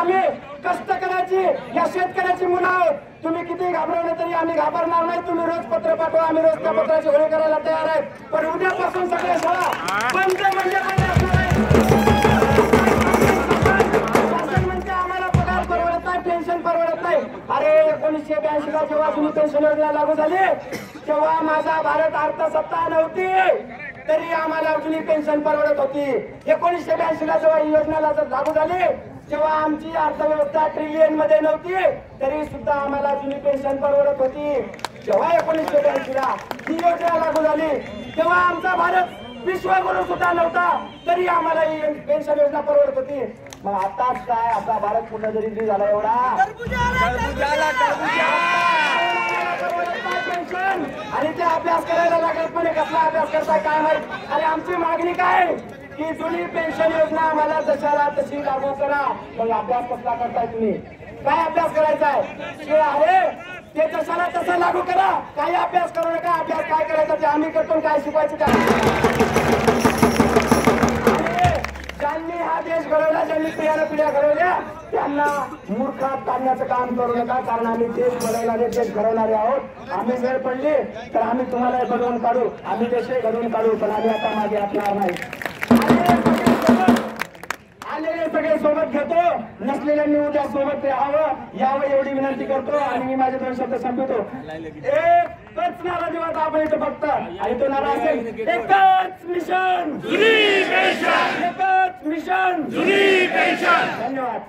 आम्ही कष्ट करायची या शेतकऱ्याची मुलं आहोत. तुम्ही किती घाबरवलं तरी आम्ही घाबरणार नाही. तुम्ही रोज पत्र पाठवा, आम्ही रोज त्या पत्राची होळी करायला तयार आहेत. पण उद्यापासून सगळ्या शाळा बंद म्हणजे आम्हाला पगार परवडत नाही, पेन्शन परवडत नाही. अरे 1982 ला जेव्हा जुनी पेन्शन योजना लागू झाली तेव्हा माझा भारत अर्थसत्ता नव्हती तरी आम्हाला जुनी पेन्शन परवडत होती. 1982 ला जेव्हा ही योजना लागू झाली तेव्हा आमची अर्थव्यवस्था ट्रिलियन मध्ये नव्हती तरी सुद्धा आम्हाला जुनी पेन्शन परवडत होती. जेव्हा 1982 ला ही योजना लागू झाली तेव्हा आमचा भारत विश्वगुरु सुद्धा नव्हता तरी आम्हाला ही पेन्शन योजना परवडत होती. मग आताच काय असा भारत पूर्ण दरिद्री झाला एवढा पेन्शन आणि ते अभ्यास करायला लागत पण कसला अभ्यास करताय काय माहित. अरे आमची मागणी काय की जुनी पेन्शन योजना आम्हाला जशाला तशी लागू करा. मग अभ्यास कसला करताय तुम्ही? काय अभ्यास करायचा आहे ते जशाला तसं लागू करा. काही अभ्यास करू नका. अभ्यास काय करायचा ते आम्ही करतो, काय शिकवायचं काय. ज्यांनी हा देश घडवला, ज्यांनी पिढ्या घडवल्या त्यांना मूर्खात काढण्याचं काम करू नका. कारण आम्ही देश घडवणारे, देश घडवणारे आहोत. आम्ही वेळ पडली तर आम्ही तुम्हाला घडवून काढू, आम्ही देश घडवून काढू. पण आम्ही आता मागे हटणार नाही. आलेले सगळे सोबत घेतो, नसलेल्यांनी उद्या सोबत यावं एवढी विनंती करतो आणि मी माझे 2 शब्द संपवतो. एकच नारा दिवस आपण इथं फक्त आणि तो नारा असेल एकच मिशन जुनी पेन्शन, एकच मिशन जुनी पेन्शन. धन्यवाद.